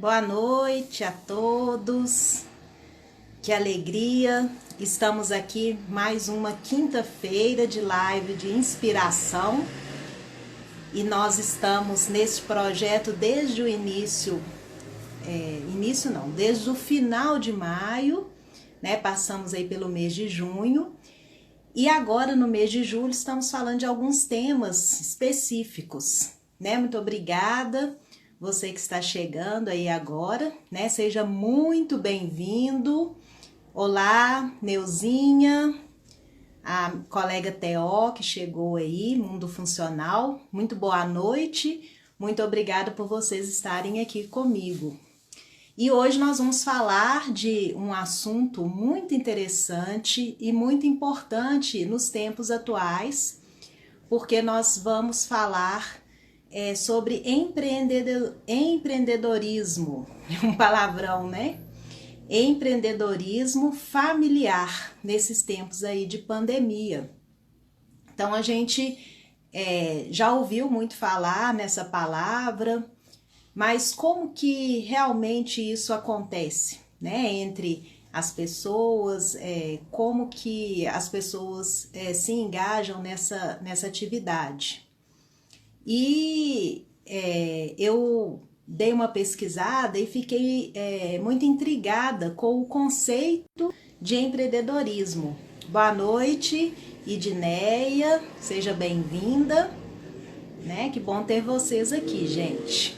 Boa noite a todos, que alegria, estamos aqui mais uma quinta-feira de live de inspiração e nós estamos nesse projeto desde o desde o final de maio, né? Passamos aí pelo mês de junho e agora no mês de julho estamos falando de alguns temas específicos, né? Muito obrigada. Você que está chegando aí agora, né? Seja muito bem-vindo. Olá, Neuzinha, a colega Teó que chegou aí, Mundo Funcional. Muito boa noite. Muito obrigada por vocês estarem aqui comigo. E hoje nós vamos falar de um assunto muito interessante e muito importante nos tempos atuais, porque nós vamos falar sobre empreendedorismo, um palavrão, né? Empreendedorismo familiar nesses tempos aí de pandemia. Então a gente já ouviu muito falar nessa palavra, mas como que realmente isso acontece, né? Entre as pessoas, como que as pessoas se engajam nessa atividade. E eu dei uma pesquisada e fiquei muito intrigada com o conceito de empreendedorismo. Boa noite, Idineia, seja bem-vinda, né? Que bom ter vocês aqui, gente.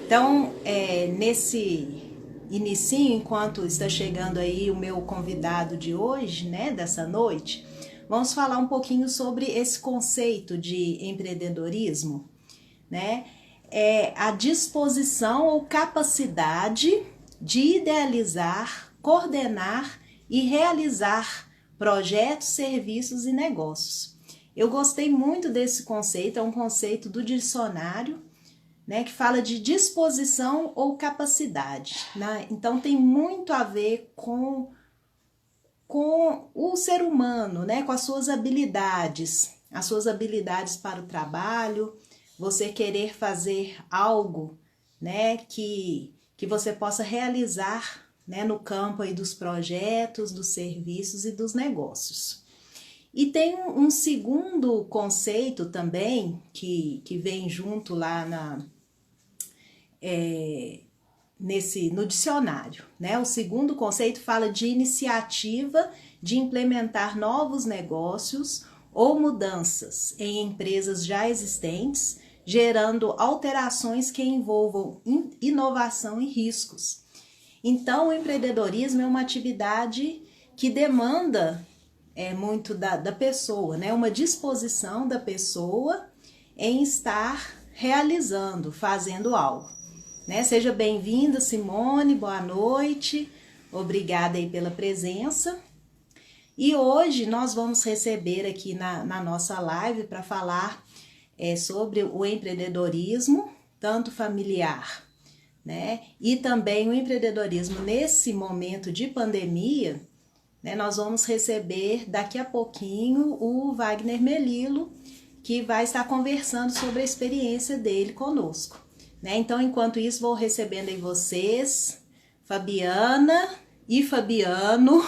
Então, nesse inicinho, enquanto está chegando aí o meu convidado de hoje, né, dessa noite, vamos falar um pouquinho sobre esse conceito de empreendedorismo, né? É a disposição ou capacidade de idealizar, coordenar e realizar projetos, serviços e negócios. Eu gostei muito desse conceito, é um conceito do dicionário, né, que fala de disposição ou capacidade, né? Então tem muito a ver com o ser humano, né, com as suas habilidades para o trabalho, você querer fazer algo, né, que você possa realizar, né, no campo aí dos projetos, dos serviços e dos negócios. E tem um segundo conceito também que vem junto lá no dicionário, né? O segundo conceito fala de iniciativa de implementar novos negócios ou mudanças em empresas já existentes, gerando alterações que envolvam inovação e riscos. Então, o empreendedorismo é uma atividade que demanda muito da pessoa, né? Uma disposição da pessoa em estar realizando, fazendo algo. Né? Seja bem-vinda, Simone, boa noite, obrigada aí pela presença. E hoje nós vamos receber aqui na nossa live para falar sobre o empreendedorismo, tanto familiar, né? E também o empreendedorismo nesse momento de pandemia, né? Nós vamos receber daqui a pouquinho o Wagner Melilo, que vai estar conversando sobre a experiência dele conosco. Né? Então, enquanto isso, vou recebendo aí vocês, Fabiana e Fabiano,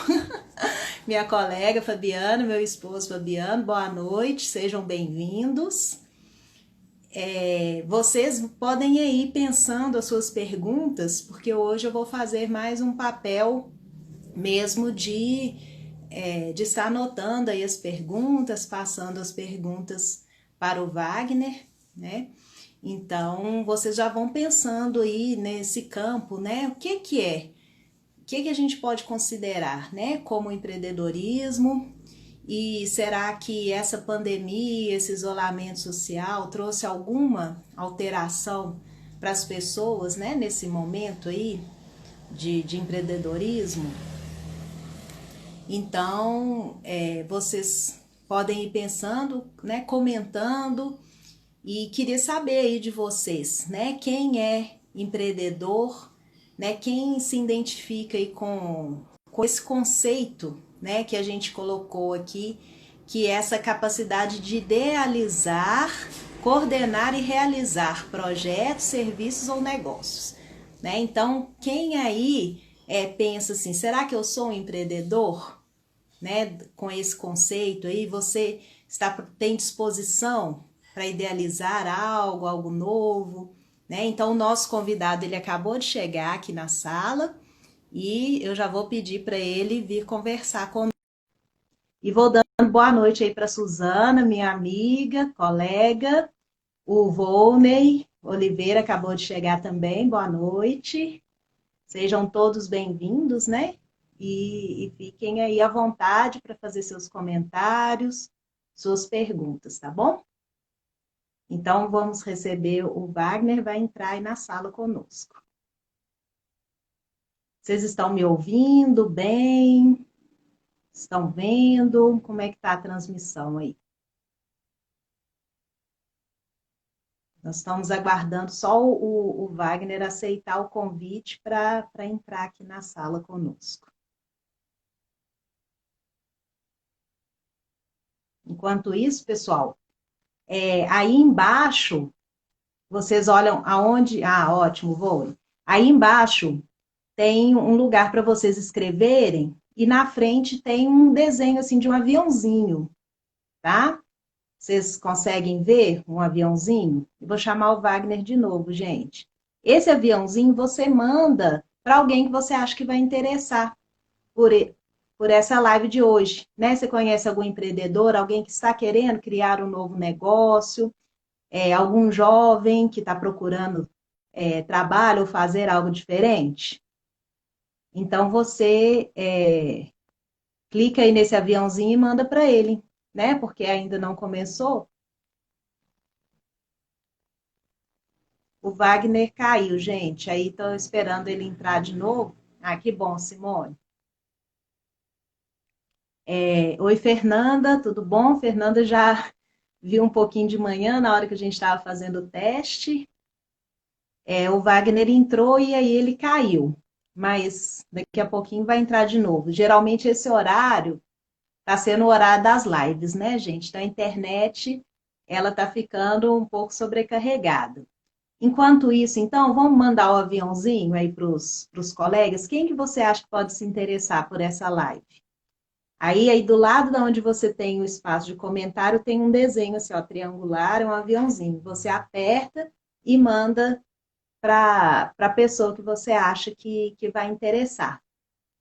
minha colega Fabiana, meu esposo Fabiano, boa noite, sejam bem-vindos. Vocês podem ir pensando as suas perguntas, porque hoje eu vou fazer mais um papel mesmo de estar anotando aí as perguntas, passando as perguntas para o Wagner, né? Então, vocês já vão pensando aí nesse campo, né? O que a gente pode considerar, né? Como empreendedorismo? E será que essa pandemia, esse isolamento social trouxe alguma alteração para as pessoas, né? Nesse momento aí de empreendedorismo? Então, vocês podem ir pensando, né? Comentando. E queria saber aí de vocês, né? Quem é empreendedor, né? Quem se identifica aí com esse conceito, né? Que a gente colocou aqui, que é essa capacidade de idealizar, coordenar e realizar projetos, serviços ou negócios. né? Então, quem aí pensa assim, será que eu sou um empreendedor, né? Com esse conceito aí, você tem disposição para idealizar algo novo, né? Então, o nosso convidado, ele acabou de chegar aqui na sala e eu já vou pedir para ele vir conversar comigo. E vou dando boa noite aí para Suzana, minha amiga, colega, o Volney Oliveira acabou de chegar também, boa noite. Sejam todos bem-vindos, né? E fiquem aí à vontade para fazer seus comentários, suas perguntas, tá bom? Então, vamos receber o Wagner, vai entrar aí na sala conosco. Vocês estão me ouvindo bem? Estão vendo? Como é que está a transmissão aí? Nós estamos aguardando só o Wagner aceitar o convite para entrar aqui na sala conosco. Enquanto isso, pessoal, aí embaixo, vocês olham aonde. Ah, ótimo, vou. Aí embaixo tem um lugar para vocês escreverem e na frente tem um desenho assim de um aviãozinho, tá? Vocês conseguem ver um aviãozinho? Eu vou chamar o Wagner de novo, gente. Esse aviãozinho você manda para alguém que você acha que vai interessar por, por essa live de hoje, né? Você conhece algum empreendedor, alguém que está querendo criar um novo negócio, algum jovem que está procurando trabalho ou fazer algo diferente? Então você clica aí nesse aviãozinho e manda para ele, né? Porque ainda não começou. O Wagner caiu, gente. Aí estou esperando ele entrar de novo. Ah, que bom, Simone. Oi, Fernanda, tudo bom? Fernanda já viu um pouquinho de manhã, na hora que a gente estava fazendo o teste. O Wagner entrou e aí ele caiu. Mas daqui a pouquinho vai entrar de novo. Geralmente esse horário está sendo o horário das lives, né, gente? Então a internet, ela está ficando um pouco sobrecarregada. Enquanto isso, então, vamos mandar o aviãozinho aí para os colegas. Quem que você acha que pode se interessar por essa live? Aí do lado da onde você tem o espaço de comentário, tem um desenho assim, ó, triangular, um aviãozinho. Você aperta e manda para a pessoa que você acha que vai interessar.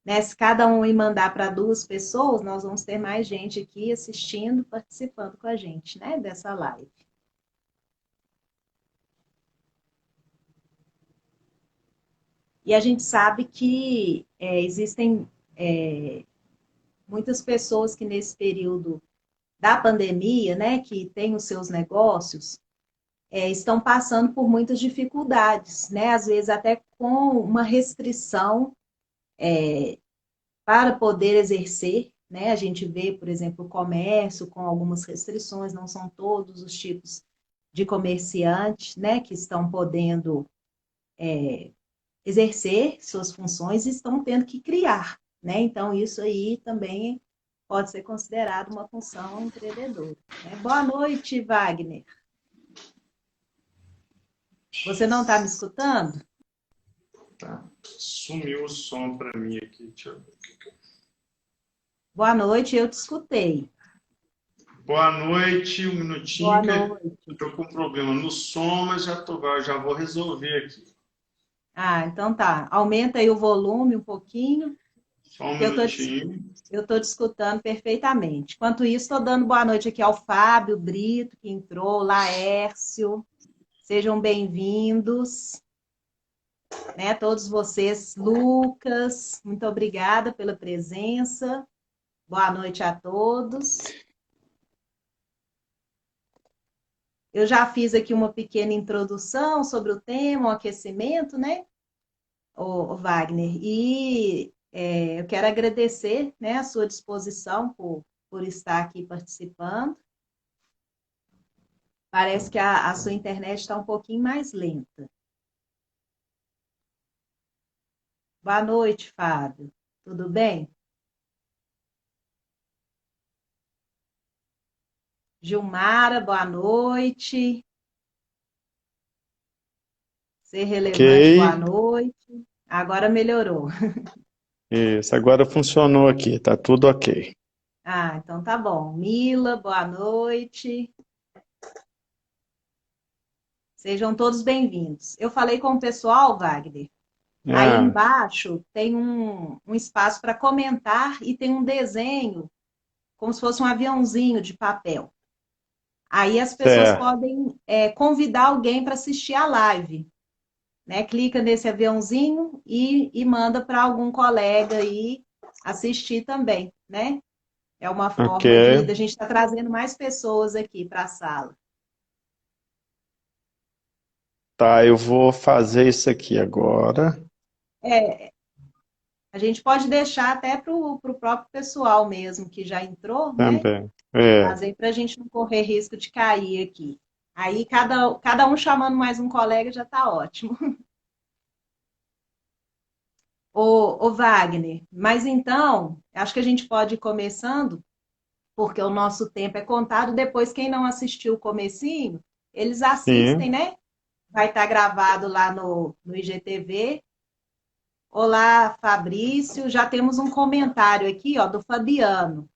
Né? Se cada um ir mandar para duas pessoas, nós vamos ter mais gente aqui assistindo, participando com a gente, né, dessa live. E a gente sabe que existem muitas pessoas que nesse período da pandemia, né, que têm os seus negócios, estão passando por muitas dificuldades, né, às vezes até com uma restrição para poder exercer, né, a gente vê, por exemplo, o comércio com algumas restrições, não são todos os tipos de comerciantes, né, que estão podendo exercer suas funções e estão tendo que criar, né? Então, isso aí também pode ser considerado uma função empreendedora. Né? Boa noite, Wagner. Você não está me escutando? Tá. Sumiu o som para mim aqui. Deixa eu ver. Boa noite, eu te escutei. Boa noite, um Boa minutinho que noite. estou com um problema no som, mas já vou resolver aqui. Ah, então tá. Aumenta aí o volume um pouquinho, Só um que minutinho. eu estou te escutando perfeitamente. Enquanto isso, estou dando boa noite aqui ao Fábio Brito, que entrou, Laércio. Sejam bem-vindos. Né, todos vocês, Lucas, muito obrigada pela presença. Boa noite a todos. Eu já fiz aqui uma pequena introdução sobre o tema, o aquecimento, né, o Wagner? E eu quero agradecer, né, a sua disposição por estar aqui participando. Parece que a sua internet está um pouquinho mais lenta. Boa noite, Fábio. Tudo bem? Gilmara, boa noite. Ser relevante, boa Ok. noite. Agora melhorou. Isso, agora funcionou aqui, tá tudo ok. Ah, então tá bom. Mila, boa noite. Sejam todos bem-vindos. Eu falei com o pessoal, Wagner. Aí Ah, embaixo tem um espaço para comentar e tem um desenho, como se fosse um aviãozinho de papel. Aí as pessoas certo. podem convidar alguém para assistir a live, né? Clica nesse aviãozinho e manda para algum colega aí assistir também, né? É uma Ok. forma de a gente estar trazendo mais pessoas aqui para a sala. Tá, eu vou fazer isso aqui agora. É, a gente pode deixar até para o próprio pessoal mesmo que já entrou, né? Também. É, Fazer para a gente não correr risco de cair aqui. Aí cada um chamando mais um colega já está ótimo. Ô Wagner, mas então, acho que a gente pode ir começando, porque o nosso tempo é contado. Depois, quem não assistiu o comecinho, eles assistem, sim. né? Vai estar gravado lá no IGTV. Olá, Fabrício. Já temos um comentário aqui, ó, do Fabiano.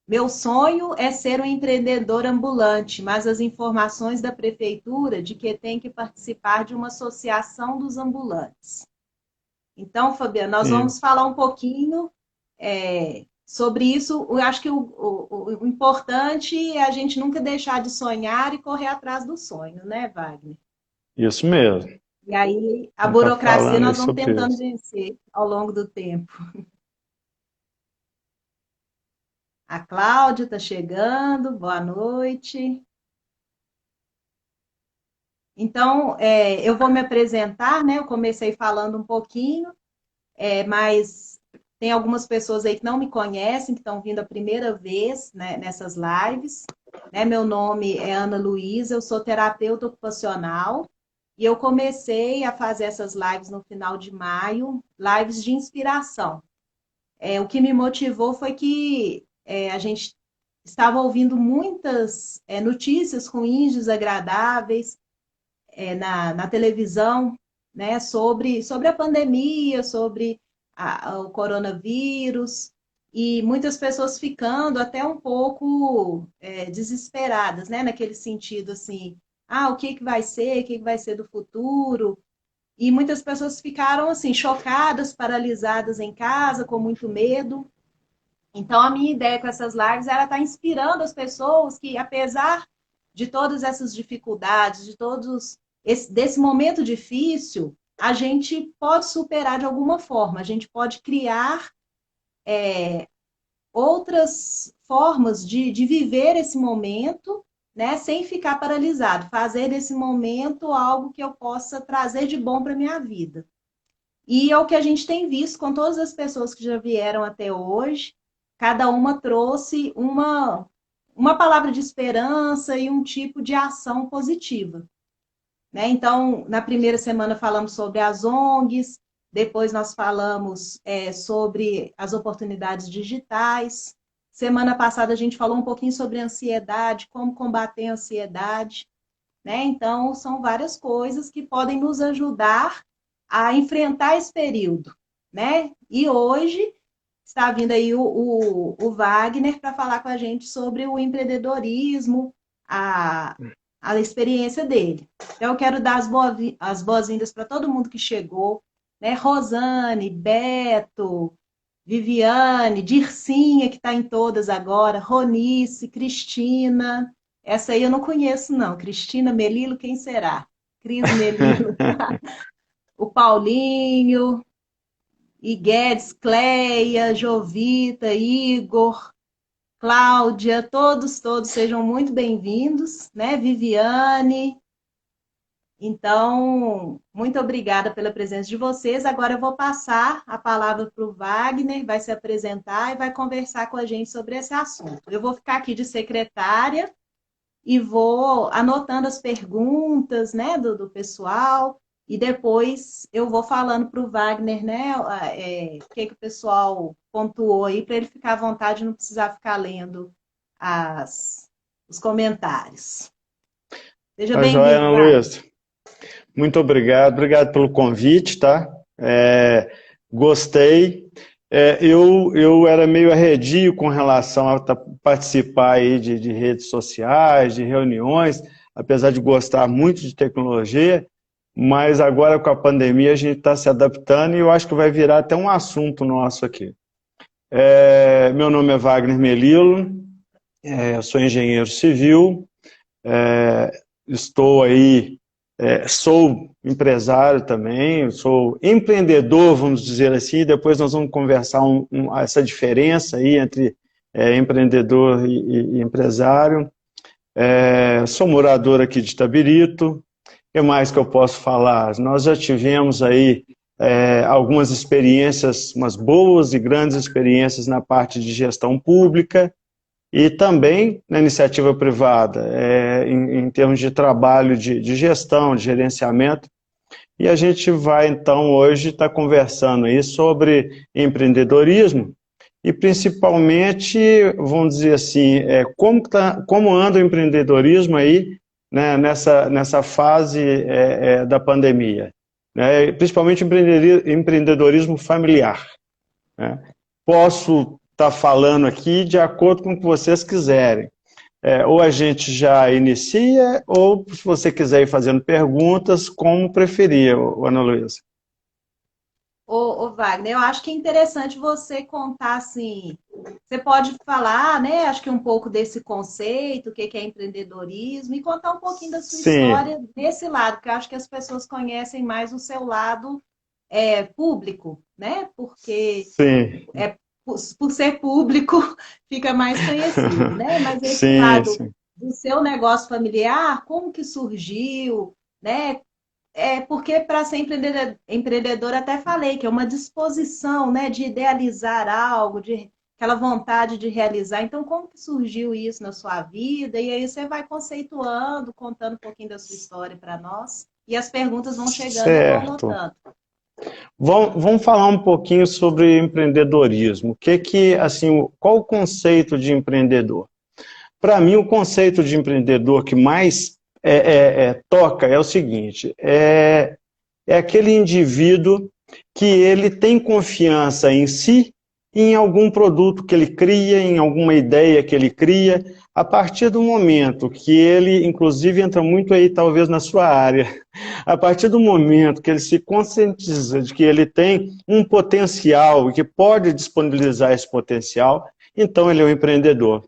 Meu sonho é ser um empreendedor ambulante, mas as informações da prefeitura de que tem que participar de uma associação dos ambulantes. Então, Fabiano, nós vamos Isso. falar um pouquinho sobre isso. Eu acho que o importante é a gente nunca deixar de sonhar e correr atrás do sonho, né, Wagner? Isso mesmo. E aí, a Vamos estar burocracia falando aí nós vamos sobre tentando isso. vencer ao longo do tempo. A Cláudia está chegando, boa noite. Então, eu vou me apresentar, né? Eu comecei falando um pouquinho, mas tem algumas pessoas aí que não me conhecem, que estão vindo a primeira vez, né, nessas lives. Né? Meu nome é Ana Luísa, eu sou terapeuta ocupacional e eu comecei a fazer essas lives no final de maio, lives de inspiração. O que me motivou foi que a gente estava ouvindo muitas notícias ruins, desagradáveis, na televisão, né, sobre a pandemia, sobre o coronavírus, e muitas pessoas ficando até um pouco desesperadas, né, naquele sentido assim, o que o que vai ser do futuro? E muitas pessoas ficaram assim, chocadas, paralisadas em casa, com muito medo. Então, a minha ideia com essas lives era estar inspirando as pessoas que, apesar de todas essas dificuldades, de desse momento difícil, a gente pode superar de alguma forma, a gente pode criar outras formas de viver esse momento, né, sem ficar paralisado, fazer desse momento algo que eu possa trazer de bom para a minha vida. E é o que a gente tem visto com todas as pessoas que já vieram até hoje, cada uma trouxe uma palavra de esperança e um tipo de ação positiva. Né? Então, na primeira semana falamos sobre as ONGs, depois nós falamos sobre as oportunidades digitais. Semana passada a gente falou um pouquinho sobre ansiedade, como combater a ansiedade. Né? Então, são várias coisas que podem nos ajudar a enfrentar esse período. Né? E hoje está vindo aí o Wagner para falar com a gente sobre o empreendedorismo, a, a experiência dele. Então, eu quero dar as boas-vindas para todo mundo que chegou, né? Rosane, Beto, Viviane, Dircinha, que está em todas agora, Ronice, Cristina. Essa aí eu não conheço, não. Cristina Melilo, quem será? Cris Melilo, o Paulinho, e Guedes, Cleia, Jovita, Igor, Cláudia, todos sejam muito bem-vindos, né? Viviane. Então, muito obrigada pela presença de vocês. Agora eu vou passar a palavra para o Wagner, vai se apresentar e vai conversar com a gente sobre esse assunto. Eu vou ficar aqui de secretária e vou anotando as perguntas, né, do pessoal, e depois eu vou falando para o Wagner, né, o que o pessoal pontuou aí, para ele ficar à vontade e não precisar ficar lendo os comentários. Seja Tá joia, bem-vindo, Ana Wagner. Luísa? Muito obrigado. Obrigado pelo convite, tá? Gostei. Eu era meio arredio com relação a participar aí de redes sociais, de reuniões, apesar de gostar muito de tecnologia, mas agora com a pandemia a gente está se adaptando e eu acho que vai virar até um assunto nosso aqui. Meu nome é Wagner Melilo, eu sou engenheiro civil, estou aí, sou empresário também, sou empreendedor, vamos dizer assim, depois nós vamos conversar essa diferença aí entre empreendedor e empresário. Sou morador aqui de Itabirito. O que mais que eu posso falar? Nós já tivemos aí algumas experiências, umas boas e grandes experiências na parte de gestão pública e também na iniciativa privada, em termos de trabalho de gestão, de gerenciamento. E a gente vai, então, hoje estar conversando aí sobre empreendedorismo e, principalmente, vamos dizer assim, como anda o empreendedorismo aí, né, nessa fase da pandemia, né, principalmente empreendedorismo familiar, né. Posso estar falando aqui de acordo com o que vocês quiserem. Ou a gente já inicia, ou se você quiser ir fazendo perguntas, como preferir, Ana Luísa. Ô Wagner, eu acho que é interessante você contar, assim, você pode falar, né, acho que um pouco desse conceito, o que é empreendedorismo, e contar um pouquinho da sua história desse lado, porque eu acho que as pessoas conhecem mais o seu lado público, né, porque por ser público fica mais conhecido, né, mas esse lado do seu negócio familiar, como que surgiu, né? Porque para ser empreendedor, até falei que é uma disposição, né, de idealizar algo, de aquela vontade de realizar. Então, como que surgiu isso na sua vida? E aí você vai conceituando, contando um pouquinho da sua história para nós. E as perguntas vão chegando e eu vou anotando. Vamos falar um pouquinho sobre empreendedorismo. Qual o conceito de empreendedor? Para mim, o conceito de empreendedor que mais toca é o seguinte, é aquele indivíduo que ele tem confiança em si, em algum produto que ele cria, em alguma ideia que ele cria, a partir do momento que ele, inclusive entra muito aí talvez na sua área, a partir do momento que ele se conscientiza de que ele tem um potencial e que pode disponibilizar esse potencial, então ele é um empreendedor.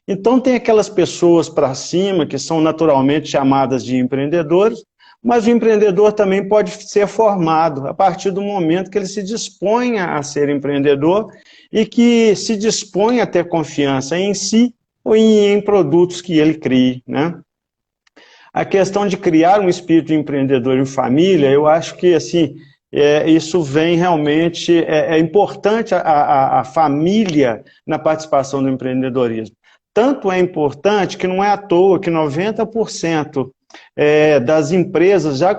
Então tem aquelas pessoas para cima que são naturalmente chamadas de empreendedores, mas o empreendedor também pode ser formado a partir do momento que ele se dispõe a ser empreendedor e que se dispõe a ter confiança em si ou em produtos que ele crie, né? A questão de criar um espírito empreendedor em família, eu acho que assim, isso vem realmente, é importante a família na participação do empreendedorismo. Tanto é importante que não é à toa que 90% das empresas já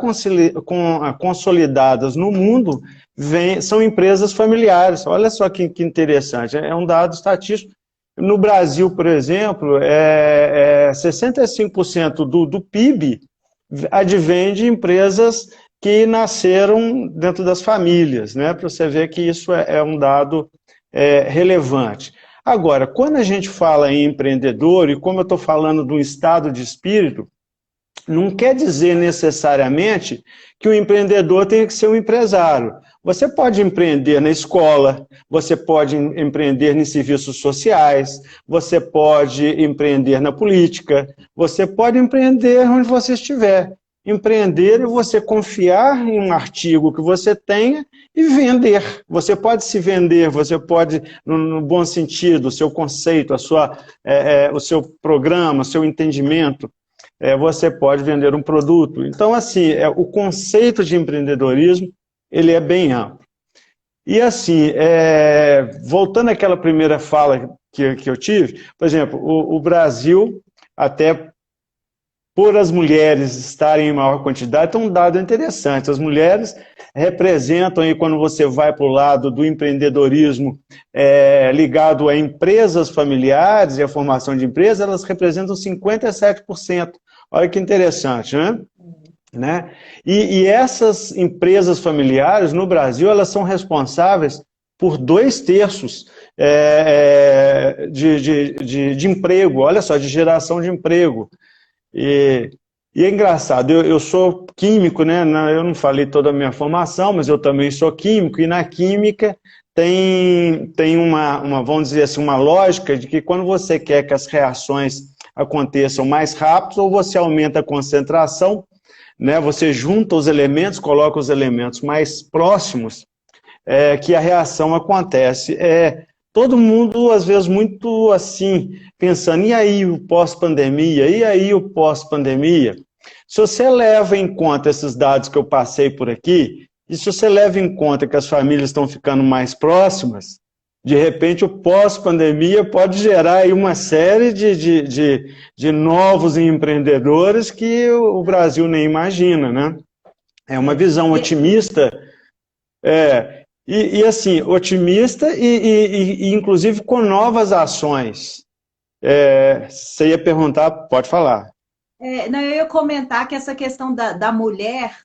consolidadas no mundo são empresas familiares. Olha só que interessante, é um dado estatístico. No Brasil, por exemplo, 65% do PIB advém de empresas que nasceram dentro das famílias, né? Para você ver que isso é um dado relevante. Agora, quando a gente fala em empreendedor, e como eu estou falando de um estado de espírito, não quer dizer necessariamente que o empreendedor tem que ser um empresário. Você pode empreender na escola, você pode empreender em serviços sociais, você pode empreender na política, você pode empreender onde você estiver. Empreender é você confiar em um artigo que você tenha e vender. Você pode se vender, você pode, no bom sentido, o seu conceito, o seu programa, o seu entendimento, você pode vender um produto. Então, assim, o conceito de empreendedorismo, ele é bem amplo. E assim, voltando àquela primeira fala que eu tive, por exemplo, o Brasil, até por as mulheres estarem em maior quantidade, é um dado interessante. As mulheres representam, aí, quando você vai para o lado do empreendedorismo ligado a empresas familiares e a formação de empresas, elas representam 57%. Olha que interessante, né? né? E essas empresas familiares no Brasil, elas são responsáveis por 2/3 de emprego, olha só, de geração de emprego. E é engraçado, eu sou químico, né? Eu não falei toda a minha formação, mas eu também sou químico, e na química tem uma, vamos dizer assim, uma lógica de que quando você quer que as reações aconteçam mais rápido, ou você aumenta a concentração, né? Você junta os elementos, coloca os elementos mais próximos, que a reação acontece. Todo mundo, às vezes, muito assim, pensando, e aí o pós-pandemia? E aí o pós-pandemia? Se você leva em conta esses dados que eu passei por aqui, e se você leva em conta que as famílias estão ficando mais próximas, de repente o pós-pandemia pode gerar aí uma série de novos empreendedores que o Brasil nem imagina, né? É uma visão otimista, assim, otimista e inclusive com novas ações. Você ia perguntar, pode falar. Não, eu ia comentar que essa questão da mulher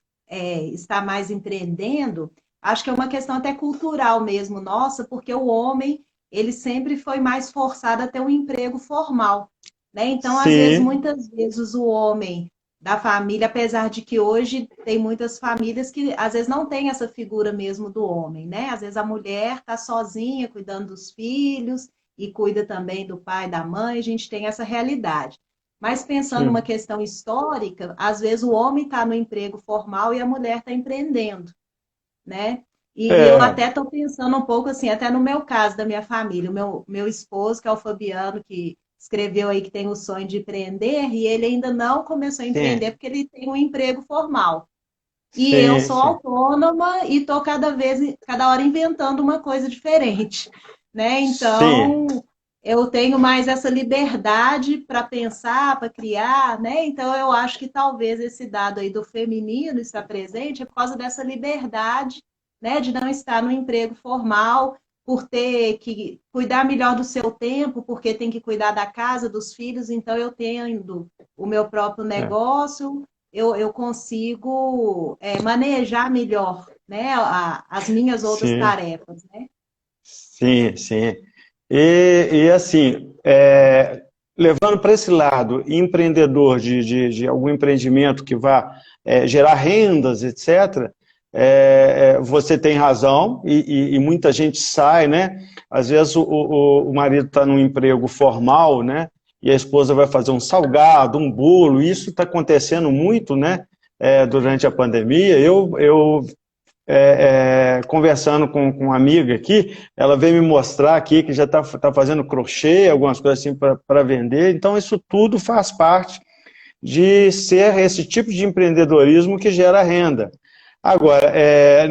estar mais empreendendo, acho que é uma questão até cultural mesmo, nossa, porque o homem, ele sempre foi mais forçado a ter um emprego formal, né? Então, às vezes, Sim, muitas vezes o homem da família, apesar de que hoje tem muitas famílias que às vezes não tem essa figura mesmo do homem, né? Às vezes a mulher está sozinha cuidando dos filhos e cuida também do pai, da mãe, a gente tem essa realidade. Mas pensando numa sim. questão histórica, às vezes o homem está no emprego formal e a mulher está empreendendo, né? E eu É, até estou pensando um pouco assim, até no meu caso, da minha família, o meu esposo, que é o Fabiano, que escreveu aí que tem o sonho de empreender, e ele ainda não começou a empreender sim, porque ele tem um emprego formal. E eu sim, sou sim, autônoma e estou cada hora inventando uma coisa diferente, né? sim, Então, eu tenho mais essa liberdade para pensar, para criar, né? Então, eu acho que talvez esse dado aí do feminino estar presente é por causa dessa liberdade, né? De não estar no emprego formal, por ter que cuidar melhor do seu tempo, porque tem que cuidar da casa, dos filhos. Então, eu tendo o meu próprio é, negócio, eu consigo manejar melhor, né, as minhas outras sim, tarefas, né? sim, sim. E assim, levando para esse lado empreendedor de algum empreendimento que vá gerar rendas, etc., você tem razão, e muita gente sai, né? Às vezes o marido está num emprego formal, né? E a esposa vai fazer um salgado, um bolo, isso está acontecendo muito, né? Durante a pandemia. Eu conversando com uma amiga aqui, ela veio me mostrar aqui que já tá fazendo crochê, algumas coisas assim para vender. Então, isso tudo faz parte de ser esse tipo de empreendedorismo que gera renda. Agora,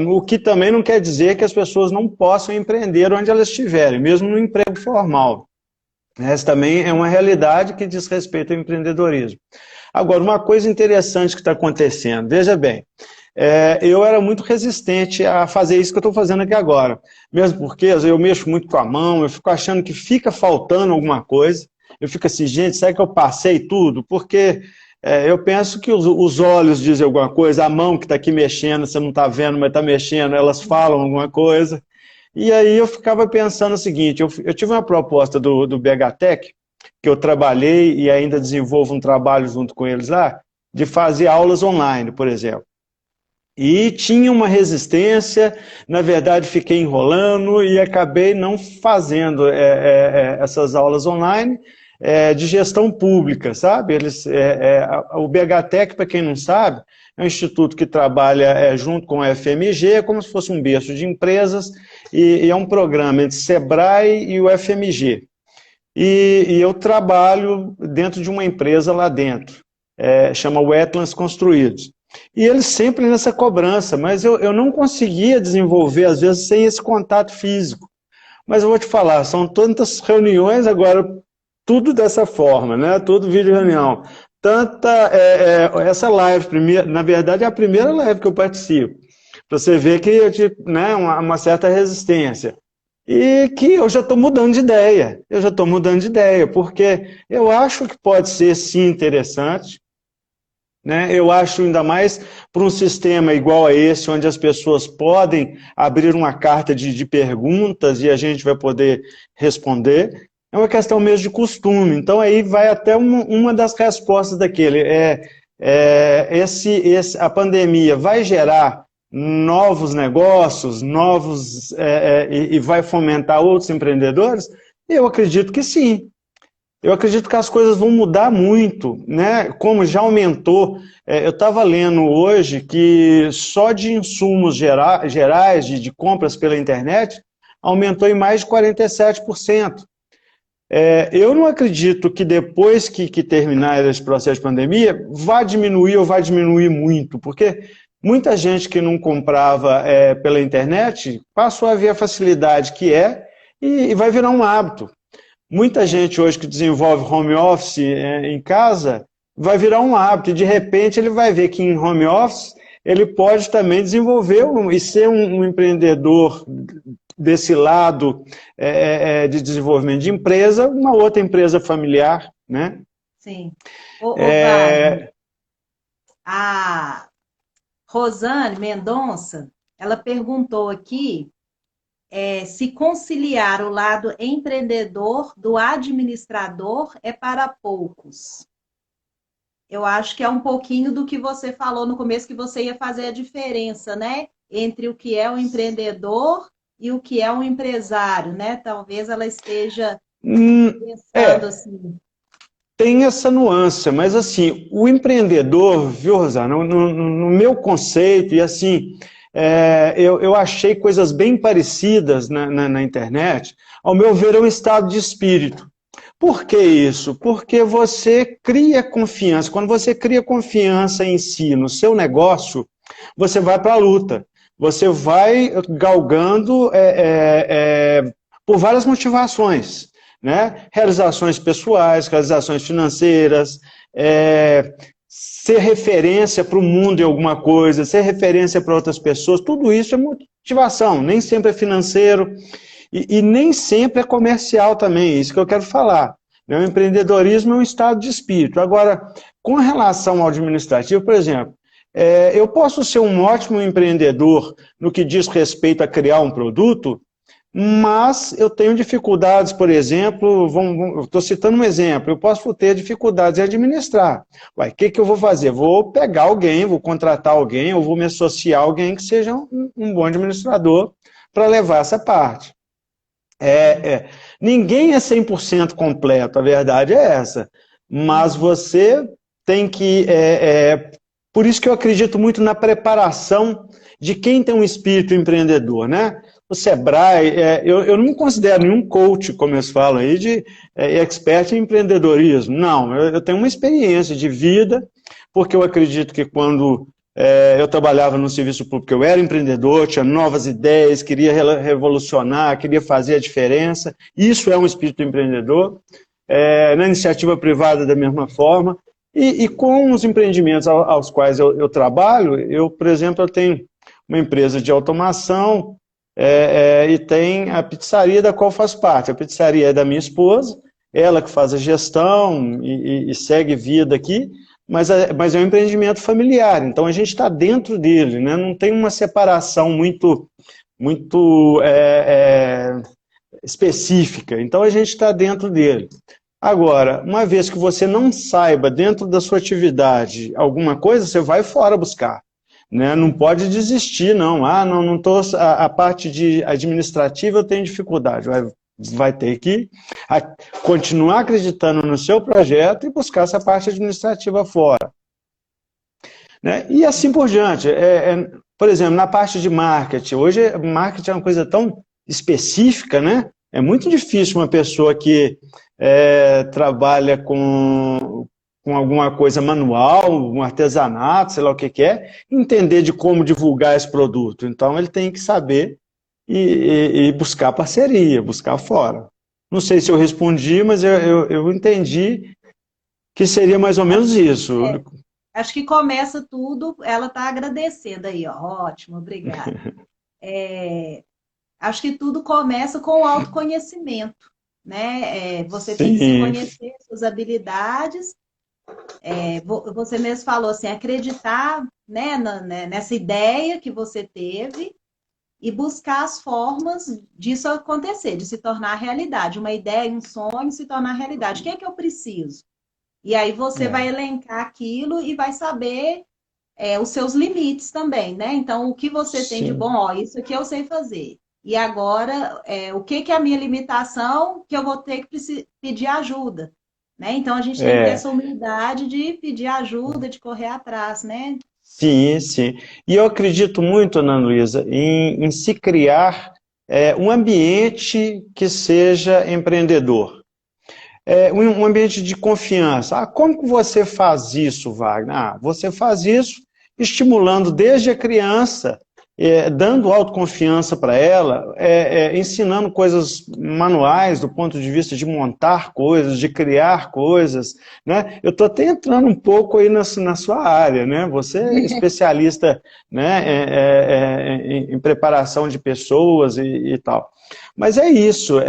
o que também não quer dizer que as pessoas não possam empreender onde elas estiverem, mesmo no emprego formal. Essa também é uma realidade que diz respeito ao empreendedorismo. Agora, uma coisa interessante que está acontecendo, veja bem, eu era muito resistente a fazer isso que eu estou fazendo aqui agora, mesmo porque às vezes, eu mexo muito com a mão, eu fico achando que fica faltando alguma coisa, eu fico assim, gente, será que eu passei tudo? Porque eu penso que os olhos dizem alguma coisa, a mão que está aqui mexendo, você não está vendo, mas está mexendo, elas falam alguma coisa. E aí eu ficava pensando o seguinte, eu tive uma proposta do BHTech, que eu trabalhei e ainda desenvolvo um trabalho junto com eles lá, de fazer aulas online, por exemplo. E tinha uma resistência, na verdade fiquei enrolando e acabei não fazendo essas aulas online de gestão pública, sabe? O BHTech, para quem não sabe, é um instituto que trabalha junto com a FMG, como se fosse um berço de empresas, e é um programa entre Sebrae e o FMG. E eu trabalho dentro de uma empresa lá dentro, chama Wetlands Construídos. E eles sempre nessa cobrança, mas eu não conseguia desenvolver, às vezes, sem esse contato físico. Mas eu vou te falar, são tantas reuniões agora, tudo dessa forma, né? Tudo vídeo reunião. Essa live, na verdade, é a primeira live que eu participo. Para você ver que eu tive, né, uma certa resistência. E que eu já estou mudando de ideia. Eu já estou mudando de ideia, porque eu acho que pode ser, sim, interessante. né? Eu acho ainda mais para um sistema igual a esse, onde as pessoas podem abrir uma carta de perguntas e a gente vai poder responder, é uma questão mesmo de costume. Então aí vai até uma das respostas daquele, a pandemia vai gerar novos negócios, e vai fomentar outros empreendedores? Eu acredito que sim. Eu acredito que as coisas vão mudar muito, né? Como já aumentou. Eu estava lendo hoje que só de insumos gerais, de compras pela internet, aumentou em mais de 47%. Eu não acredito que depois que terminar esse processo de pandemia, vá diminuir ou vai diminuir muito, porque muita gente que não comprava pela internet passou a ver a facilidade que e vai virar um hábito. Muita gente hoje que desenvolve home office em casa vai virar um hábito e de repente ele vai ver que em home office ele pode também desenvolver e ser um empreendedor desse lado de desenvolvimento de empresa, uma outra empresa familiar, né? Sim. Wagner, a Rosane Mendonça, ela perguntou aqui se conciliar o lado empreendedor do administrador é para poucos. Eu acho que é um pouquinho do que você falou no começo, que você ia fazer a diferença, né? Entre o que é o empreendedor e o que é um empresário, né? Talvez ela esteja pensando assim. Tem essa nuance, mas assim, o empreendedor, viu, Rosana, no meu conceito, e assim, eu achei coisas bem parecidas na internet, ao meu ver, é um estado de espírito. Por que isso? Porque você cria confiança. Quando você cria confiança em si, no seu negócio, você vai para a luta. Você vai galgando por várias motivações, né? Realizações pessoais, realizações financeiras, ser referência para o mundo em alguma coisa, ser referência para outras pessoas, tudo isso é motivação, nem sempre é financeiro. E nem sempre é comercial também, isso que eu quero falar. O empreendedorismo é um estado de espírito. Agora, com relação ao administrativo, por exemplo, eu posso ser um ótimo empreendedor no que diz respeito a criar um produto, mas eu tenho dificuldades, por exemplo, estou citando um exemplo, eu posso ter dificuldades em administrar. O que eu vou fazer? Vou pegar alguém, vou contratar alguém, ou vou me associar a alguém que seja um bom administrador para levar essa parte. Ninguém é 100% completo, a verdade é essa. Mas você tem que... por isso que eu acredito muito na preparação de quem tem um espírito empreendedor, né? O Sebrae, eu não me considero nenhum coach, como eles falam aí, de expert em empreendedorismo. Não, eu tenho uma experiência de vida, porque eu acredito que quando eu trabalhava no serviço público, eu era empreendedor, tinha novas ideias, queria revolucionar, queria fazer a diferença. Isso é um espírito empreendedor. Na iniciativa privada, da mesma forma. E com os empreendimentos aos quais eu trabalho, por exemplo, eu tenho uma empresa de automação e tem a pizzaria da qual faço parte. A pizzaria é da minha esposa, ela que faz a gestão e segue vida aqui, mas é um empreendimento familiar, então a gente está dentro dele, né? Não tem uma separação muito específica, então a gente está dentro dele. Agora, uma vez que você não saiba dentro da sua atividade alguma coisa, você vai fora buscar, né? Não pode desistir, não. Não estou... A parte administrativa eu tenho dificuldade. Vai ter que continuar acreditando no seu projeto e buscar essa parte administrativa fora, né? E assim por diante. Por exemplo, na parte de marketing, hoje marketing é uma coisa tão específica, né? É muito difícil uma pessoa que trabalha com alguma coisa manual, um artesanato, sei lá o que é, entender de como divulgar esse produto. Então ele tem que saber e buscar parceria, buscar fora. Não sei se eu respondi, mas eu entendi que seria mais ou menos isso. Acho que começa tudo, ela está agradecendo aí, ó. Ótimo, obrigada. Acho que tudo começa com o autoconhecimento, né? Você tem que se conhecer, suas habilidades, Você mesmo falou assim, acreditar, né, nessa ideia que você teve e buscar as formas disso acontecer, de se tornar realidade. Uma ideia, um sonho se tornar realidade. O que é que eu preciso? E aí você vai É, elencar aquilo e vai saber os seus limites também, né? Então, o que você tem de bom, sim. ó, isso aqui eu sei fazer. E agora, o que que é a minha limitação que eu vou ter que pedir ajuda, né? Então, a gente tem que ter É, essa humildade de pedir ajuda, de correr atrás, né? sim, sim. E eu acredito muito, Ana Luísa, em se criar um ambiente que seja empreendedor. Um ambiente de confiança. Ah, como que você faz isso, Wagner? Ah, você faz isso estimulando desde a criança, dando autoconfiança para ela, ensinando coisas manuais do ponto de vista de montar coisas, de criar coisas, né? Eu estou até entrando um pouco aí na sua área, né? Você é especialista, né, em preparação de pessoas e tal. Mas é isso,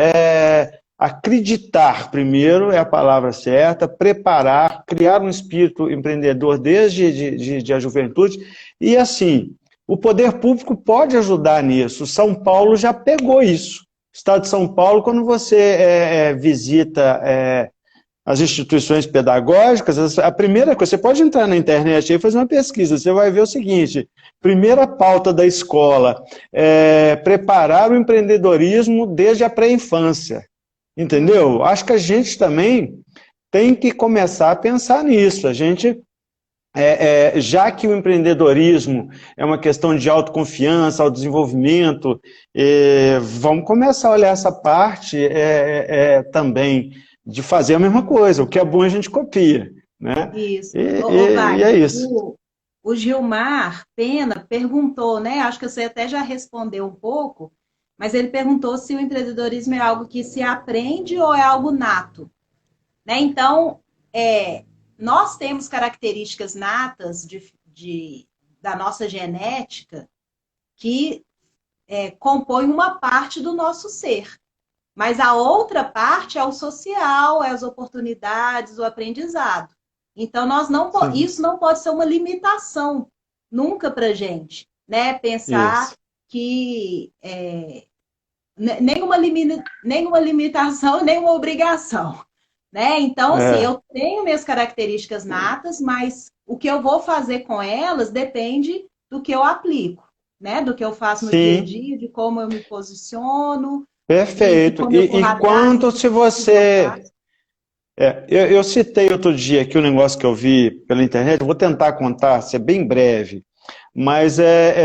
acreditar, primeiro, é a palavra certa, preparar, criar um espírito empreendedor desde a juventude, e assim, o poder público pode ajudar nisso. São Paulo já pegou isso. O Estado de São Paulo, quando você visita as instituições pedagógicas, a primeira coisa, você pode entrar na internet e fazer uma pesquisa, você vai ver o seguinte, primeira pauta da escola, preparar o empreendedorismo desde a pré-infância. Entendeu? Acho que a gente também tem que começar a pensar nisso. A gente, já que o empreendedorismo é uma questão de autoconfiança, autodesenvolvimento, vamos começar a olhar essa parte também de fazer a mesma coisa. O que é bom a gente copia, né? Isso. E, Ô, e é Wagner, isso. o Gilmar Pena perguntou, né? Acho que você até já respondeu um pouco, mas ele perguntou se o empreendedorismo é algo que se aprende ou é algo nato, né? Então, nós temos características natas da nossa genética que compõem uma parte do nosso ser. Mas a outra parte é o social, é as oportunidades, o aprendizado. Então, Sim, isso não pode ser uma limitação nunca para a gente, né? Pensar isso. que nenhuma limitação, nenhuma obrigação, né? Então, assim, É, eu tenho minhas características natas, mas o que eu vou fazer com elas depende do que eu aplico, né? Do que eu faço no dia a sim, dia, de como eu me posiciono e perfeito. como eu corro E atrás, quanto que se que eu você faço. eu citei outro dia aqui um negócio que eu vi pela internet, eu vou tentar contar, ser bem breve, mas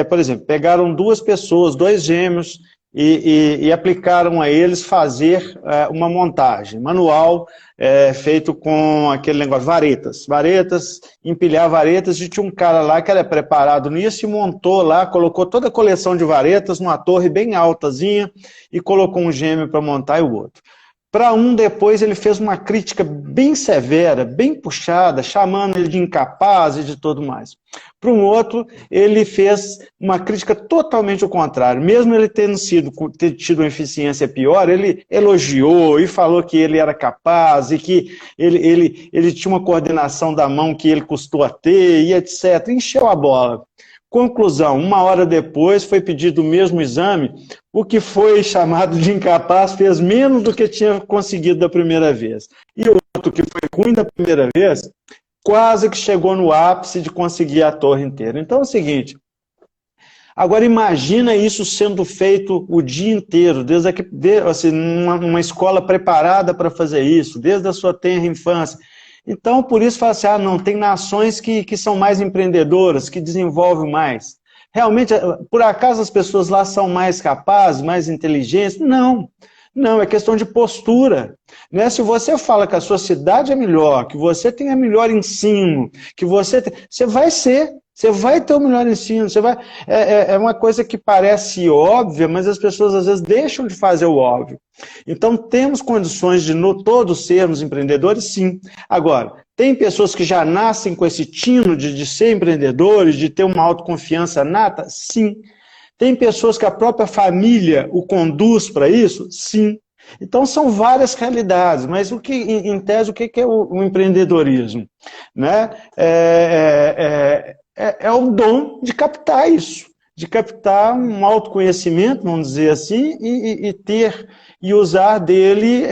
por exemplo, pegaram duas pessoas, dois gêmeos, e aplicaram a eles fazer uma montagem manual, feito com aquele negócio, varetas, empilhar varetas, e tinha um cara lá que era preparado nisso e montou lá, colocou toda a coleção de varetas numa torre bem altazinha e colocou um gêmeo para montar e o outro. Para um, depois, ele fez uma crítica bem severa, bem puxada, chamando ele de incapaz e de tudo mais. Para um outro, ele fez uma crítica totalmente ao contrário. Mesmo ele ter tido uma eficiência pior, ele elogiou e falou que ele era capaz e que ele tinha uma coordenação da mão que ele custou a ter e etc. Encheu a bola. Conclusão, uma hora depois foi pedido o mesmo exame, o que foi chamado de incapaz fez menos do que tinha conseguido da primeira vez. E o outro, que foi ruim da primeira vez, quase que chegou no ápice de conseguir a torre inteira. Então é o seguinte, agora imagina isso sendo feito o dia inteiro, assim, numa escola preparada para fazer isso, desde a sua tenra infância. Então, por isso fala assim, não, tem nações que são mais empreendedoras, que desenvolvem mais. Realmente, por acaso as pessoas lá são mais capazes, mais inteligentes? Não, não, é questão de postura. Né? Se você fala que a sua cidade é melhor, que você tem o melhor ensino, você vai ser, você vai ter o melhor ensino, é uma coisa que parece óbvia, mas as pessoas às vezes deixam de fazer o óbvio. Então, temos condições de todos sermos empreendedores, sim. Agora, tem pessoas que já nascem com esse tino de ser empreendedores, de ter uma autoconfiança nata? Sim. Tem pessoas que a própria família o conduz para isso? Sim. Então, são várias realidades, mas em tese, o que é o empreendedorismo? Né? É o dom de captar isso, de captar um autoconhecimento, vamos dizer assim, e usar dele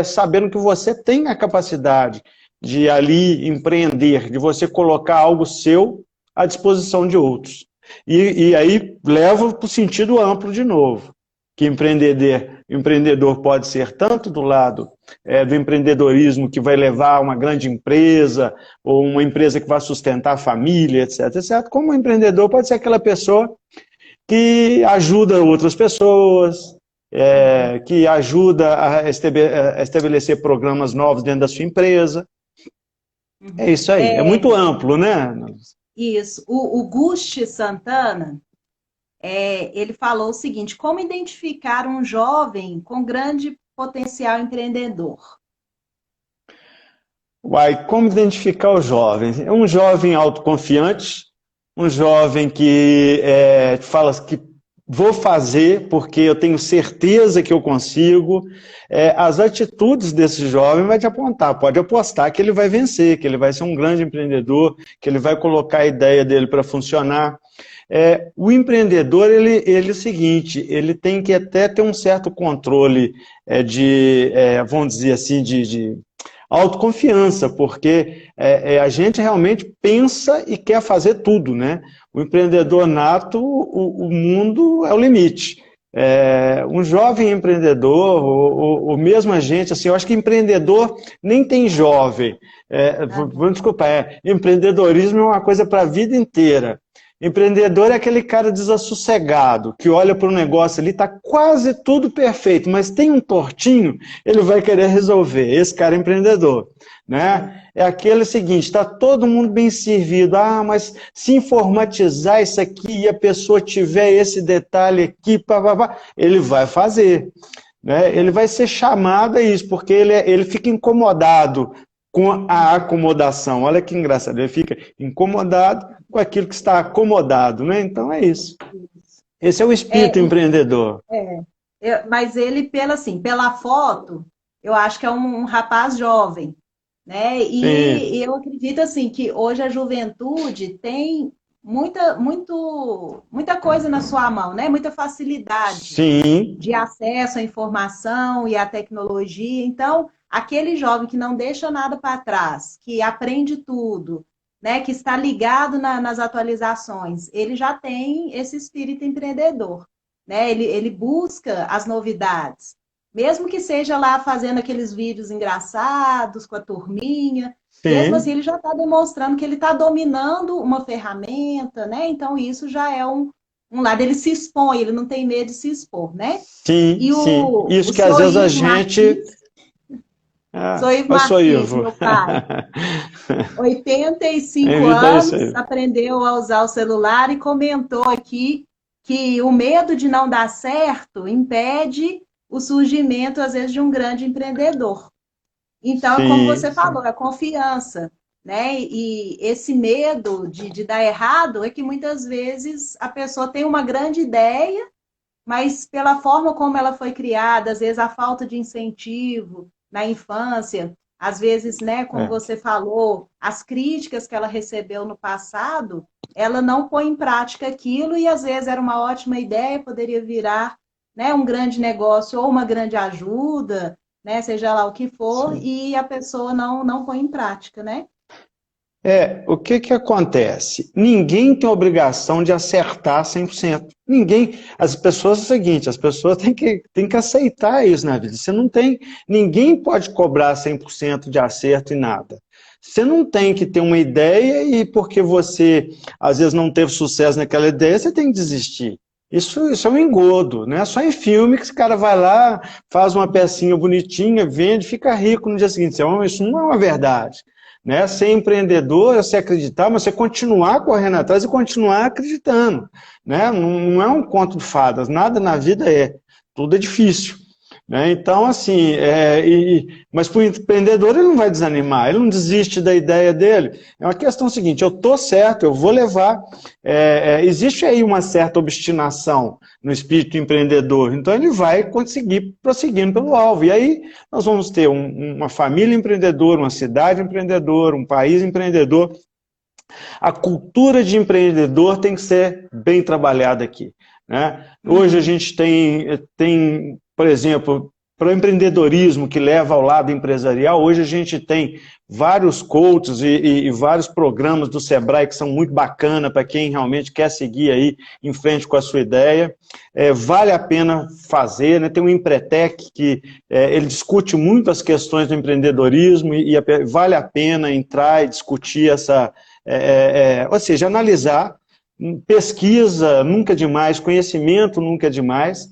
sabendo que você tem a capacidade de ali empreender, de você colocar algo seu à disposição de outros. E aí leva para o sentido amplo de novo, que empreendedor pode ser tanto do lado do empreendedorismo que vai levar a uma grande empresa, ou uma empresa que vai sustentar a família, etc, etc, como empreendedor pode ser aquela pessoa que ajuda outras pessoas, que ajuda a estabelecer programas novos dentro da sua empresa. É isso aí, é muito amplo, né? Isso. O Gusti Santana, ele falou o seguinte: como identificar um jovem com grande potencial empreendedor? Como identificar o jovem? É um jovem autoconfiante, um jovem que fala que vou fazer porque eu tenho certeza que eu consigo. As atitudes desse jovem vai te apontar, pode apostar que ele vai vencer, que ele vai ser um grande empreendedor, que ele vai colocar a ideia dele para funcionar. O empreendedor, ele é o seguinte, ele tem que até ter um certo controle vamos dizer assim, de autoconfiança, porque a gente realmente pensa e quer fazer tudo, né? O empreendedor nato, o mundo é o limite. Um jovem empreendedor, ou mesmo a gente, assim, eu acho que empreendedor nem tem jovem. Desculpa, empreendedorismo é uma coisa para a vida inteira. Empreendedor é aquele cara desassossegado, que olha para o negócio ali, está quase tudo perfeito, mas tem um tortinho, ele vai querer resolver. Esse cara é empreendedor, né? É aquele seguinte, está todo mundo bem servido, mas se informatizar isso aqui e a pessoa tiver esse detalhe aqui, ele vai fazer. Né? Ele vai ser chamado a isso, porque ele fica incomodado com a acomodação. Olha que engraçado, ele fica incomodado com aquilo que está acomodado, né? Então é isso. Esse é o espírito empreendedor. Mas ele, pela foto, eu acho que é um rapaz jovem, né? E eu acredito assim que hoje a juventude tem muita coisa na sua mão, né? Muita facilidade de acesso à informação e à tecnologia. Então, aquele jovem que não deixa nada para trás, que aprende tudo, né, que está ligado nas atualizações, ele já tem esse espírito empreendedor, né? Ele busca as novidades, mesmo que seja lá fazendo aqueles vídeos engraçados com a turminha, mesmo assim ele já está demonstrando que ele está dominando uma ferramenta, né? Então isso já é um lado, ele se expõe, ele não tem medo de se expor, né? Sim. Isso que às vezes a gente... Sou Ivo Martins, meu pai. 85 anos, aprendeu a usar o celular e comentou aqui que o medo de não dar certo impede o surgimento, às vezes, de um grande empreendedor. Então, como você falou, a confiança, né? E esse medo de dar errado é que muitas vezes a pessoa tem uma grande ideia, mas pela forma como ela foi criada, às vezes a falta de incentivo na infância, às vezes, né, como você falou, as críticas que ela recebeu no passado, ela não põe em prática aquilo e às vezes era uma ótima ideia, poderia virar, né, um grande negócio ou uma grande ajuda, né, seja lá o que for, e a pessoa não põe em prática, né? O que acontece? Ninguém tem obrigação de acertar 100%. Ninguém, as pessoas é o seguinte, as pessoas têm que aceitar isso na vida. Ninguém pode cobrar 100% de acerto em nada. Você não tem que ter uma ideia e porque você, às vezes, não teve sucesso naquela ideia, você tem que desistir. Isso é um engodo, né? Só em filme que esse cara vai lá, faz uma pecinha bonitinha, vende, fica rico no dia seguinte. Isso não é uma verdade. Né? Ser empreendedor é você acreditar, mas você continuar correndo atrás e continuar acreditando. Né? Não é um conto de fadas, nada na vida tudo é difícil. né? Então, assim, mas para o empreendedor ele não vai desanimar, ele não desiste da ideia dele. É uma questão seguinte, eu estou certo, eu vou levar. Existe aí uma certa obstinação no espírito empreendedor, então ele vai conseguir prosseguindo pelo alvo. E aí nós vamos ter uma família empreendedora, uma cidade empreendedora, um país empreendedor. A cultura de empreendedor tem que ser bem trabalhada aqui, né? Hoje a gente tem, por exemplo, para o empreendedorismo que leva ao lado empresarial, hoje a gente tem vários coaches e vários programas do Sebrae que são muito bacanas para quem realmente quer seguir aí em frente com a sua ideia. Vale a pena fazer, né? Tem o Empretec que ele discute muito as questões do empreendedorismo e vale a pena entrar e discutir ou seja, analisar, pesquisa nunca é demais, conhecimento nunca é demais.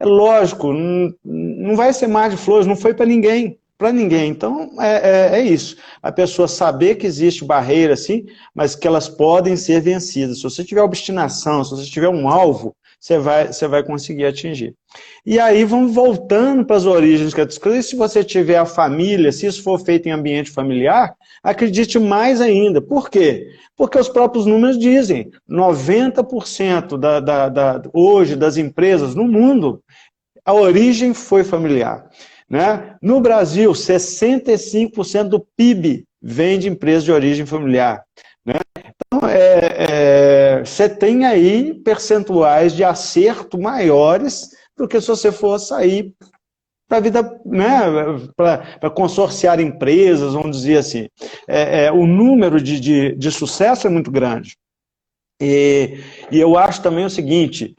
É lógico, não vai ser mar de flores, não foi para ninguém, Então, isso. A pessoa saber que existe barreira, sim, mas que elas podem ser vencidas. Se você tiver obstinação, se você tiver um alvo, você vai conseguir atingir. E aí vamos voltando para as origens que eu descrevi. Se você tiver a família, se isso for feito em ambiente familiar, acredite mais ainda. Por quê? Porque os próprios números dizem, 90% hoje das empresas no mundo, a origem foi familiar, né? No Brasil, 65% do PIB vem de empresas de origem familiar, né? Então, você tem aí percentuais de acerto maiores do que se você for sair para a vida, né, para consorciar empresas, vamos dizer assim. O número de sucesso é muito grande. E eu acho também o seguinte,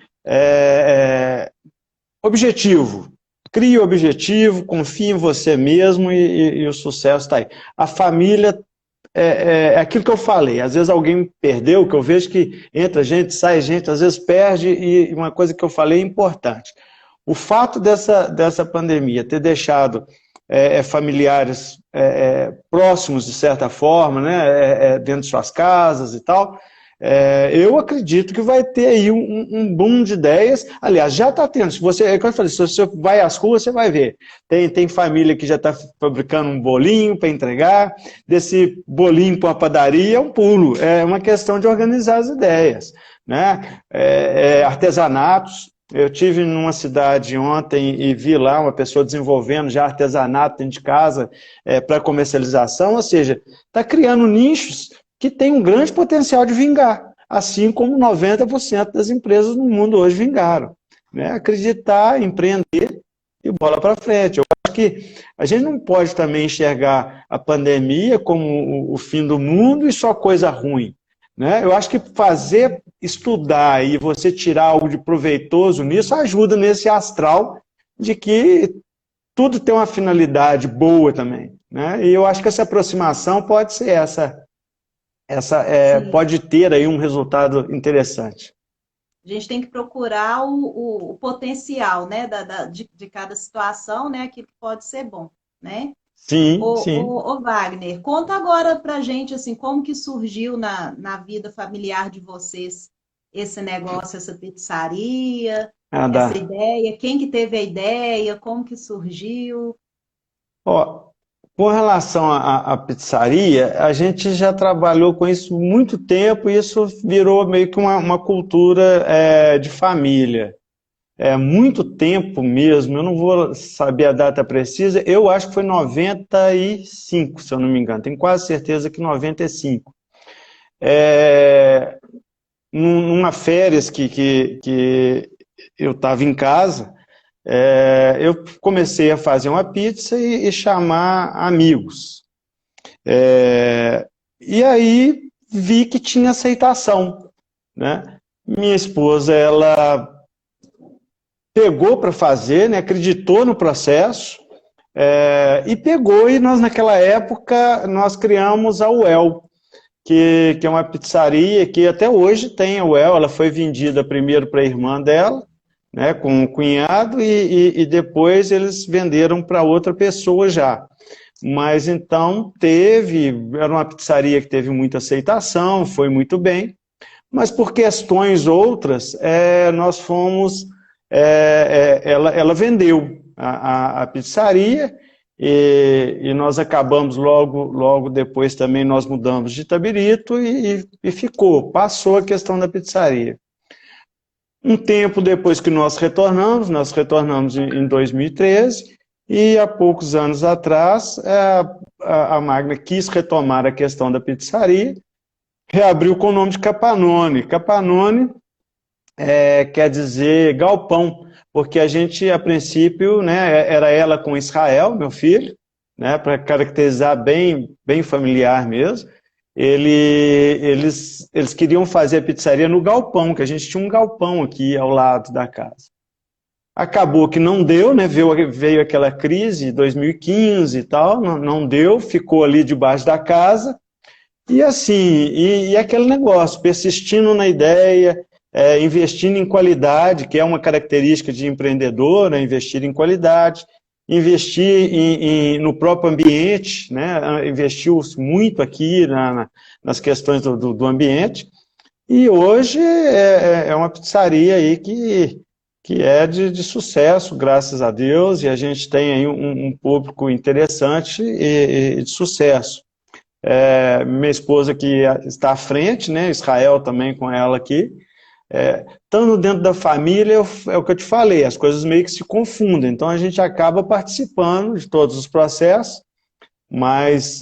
objetivo. Crie o objetivo, confie em você mesmo e o sucesso está aí. A família é aquilo que eu falei. Às vezes alguém perdeu, que eu vejo que entra gente, sai gente, às vezes perde, e uma coisa que eu falei é importante. O fato dessa pandemia ter deixado familiares próximos, de certa forma, né, dentro de suas casas e tal, eu acredito que vai ter aí um boom de ideias. Aliás, já está tendo. Como eu falei, se você vai às ruas, você vai ver. Tem família que já está fabricando um bolinho para entregar. Desse bolinho para uma padaria é um pulo. É uma questão de organizar as ideias, né? Artesanatos. Eu tive numa cidade ontem e vi lá uma pessoa desenvolvendo já artesanato dentro de casa para comercialização. Ou seja, está criando nichos que tem um grande potencial de vingar, assim como 90% das empresas no mundo hoje vingaram, né? Acreditar, empreender e bola para frente. Eu acho que a gente não pode também enxergar a pandemia como o fim do mundo e só coisa ruim, né? Eu acho que estudar e você tirar algo de proveitoso nisso ajuda nesse astral de que tudo tem uma finalidade boa também, né? E eu acho que essa aproximação pode ser pode ter aí um resultado interessante. A gente tem que procurar o potencial, né, de cada situação, né, aquilo que pode ser bom, né? Sim, sim. Ô Wagner, conta agora pra gente, assim, como que surgiu na vida familiar de vocês esse negócio, essa pizzaria, essa ideia, quem que teve a ideia, como que surgiu? Ó, com relação à pizzaria, a gente já trabalhou com isso muito tempo e isso virou meio que uma cultura de família. Muito tempo mesmo, eu não vou saber a data precisa, eu acho que foi 95, se eu não me engano, tenho quase certeza que 95. Numa férias que eu estava em casa, eu comecei a fazer uma pizza e chamar amigos. E aí vi que tinha aceitação, né? Minha esposa, ela pegou para fazer, né? Acreditou no processo, e pegou, e nós naquela época nós criamos a Well, que é uma pizzaria que até hoje tem a Well. Ela foi vendida primeiro para a irmã dela, né, com o cunhado, e depois eles venderam para outra pessoa já. Mas então era uma pizzaria que teve muita aceitação, foi muito bem, mas por questões outras, nós fomos, ela vendeu, a pizzaria, e nós acabamos logo depois também, nós mudamos de Itabirito e passou a questão da pizzaria. Um tempo depois que nós retornamos em 2013, e há poucos anos atrás, a Magna quis retomar a questão da pizzaria, reabriu com o nome de Capanone. Capanone quer dizer galpão, porque a gente, a princípio, né, era ela com Israel, meu filho, né, para caracterizar bem familiar mesmo. Eles queriam fazer a pizzaria no galpão, que a gente tinha um galpão aqui ao lado da casa. Acabou que não deu, né, veio aquela crise de 2015 e tal, não deu, ficou ali debaixo da casa, e assim, e aquele negócio, persistindo na ideia, investindo em qualidade, que é uma característica de empreendedor, né, investir em qualidade, investir no próprio ambiente, né, investiu muito aqui nas questões do ambiente, e hoje é uma pizzaria aí que é de sucesso, graças a Deus, e a gente tem aí um público interessante e de sucesso. Minha esposa que está à frente, né, Israel também com ela aqui, estando dentro da família, é o que eu te falei, as coisas meio que se confundem, então a gente acaba participando de todos os processos, mas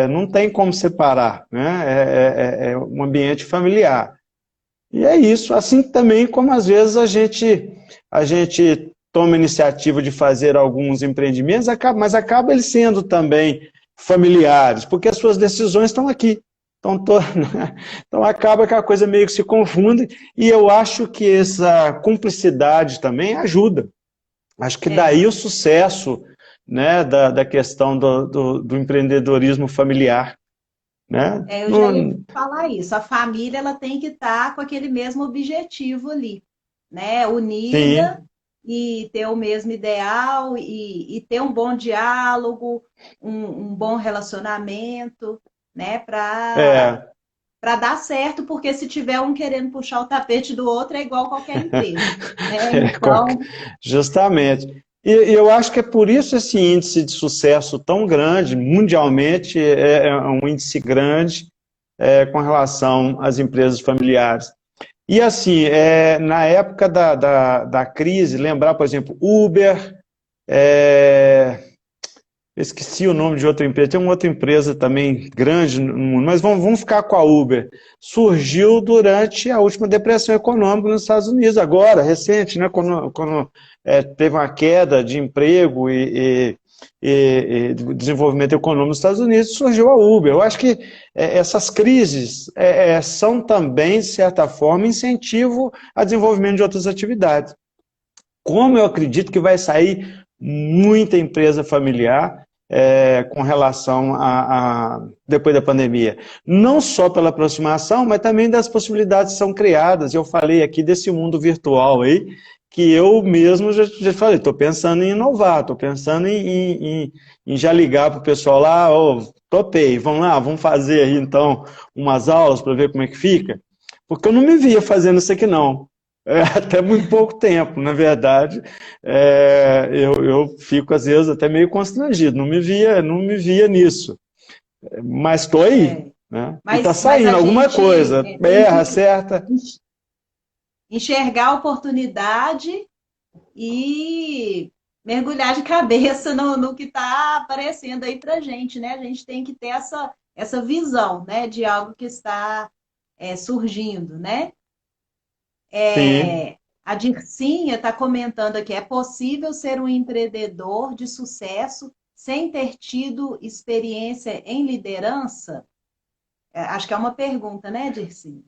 não tem como separar, né? É um ambiente familiar. E é isso, assim também como às vezes a gente toma a iniciativa de fazer alguns empreendimentos, mas acaba eles sendo também familiares, porque as suas decisões estão aqui. Então acaba que a coisa meio que se confunde, e eu acho que essa cumplicidade também ajuda. Acho que daí o sucesso, né, da questão do empreendedorismo familiar. Né? Eu já ia falar isso, a família ela tem que estar com aquele mesmo objetivo ali, né? Unida. Sim. E ter o mesmo ideal, e ter um bom diálogo, um bom relacionamento, né? Para dar certo, porque se tiver um querendo puxar o tapete do outro, é igual qualquer empresa. Né? Então... Justamente. E eu acho que é por isso esse índice de sucesso tão grande, mundialmente, é um índice grande com relação às empresas familiares. E assim, na época da crise, lembrar, por exemplo, Uber, esqueci o nome de outra empresa, tem uma outra empresa também grande no mundo, mas vamos ficar com a Uber. Surgiu durante a última depressão econômica nos Estados Unidos, agora, recente, né, quando teve uma queda de emprego e desenvolvimento econômico nos Estados Unidos, surgiu a Uber. Eu acho que essas crises são também, de certa forma, incentivo a desenvolvimento de outras atividades. Como eu acredito que vai sair muita empresa familiar com relação depois da pandemia. Não só pela aproximação, mas também das possibilidades que são criadas. Eu falei aqui desse mundo virtual aí, que eu mesmo já falei, estou pensando em inovar, estou pensando em já ligar para o pessoal lá, topei, vamos lá, vamos fazer aí então umas aulas para ver como é que fica, porque eu não me via fazendo isso aqui não, até muito pouco tempo, na verdade, eu fico às vezes até meio constrangido, não me via nisso, mas estou aí, né? E está saindo alguma coisa, erra, acerta... Enxergar a oportunidade e mergulhar de cabeça no que está aparecendo aí para a gente, né? A gente tem que ter essa visão, né, de algo que está surgindo, né? A Dircinha está comentando aqui, é possível ser um empreendedor de sucesso sem ter tido experiência em liderança? Acho que é uma pergunta, né, Dircinha?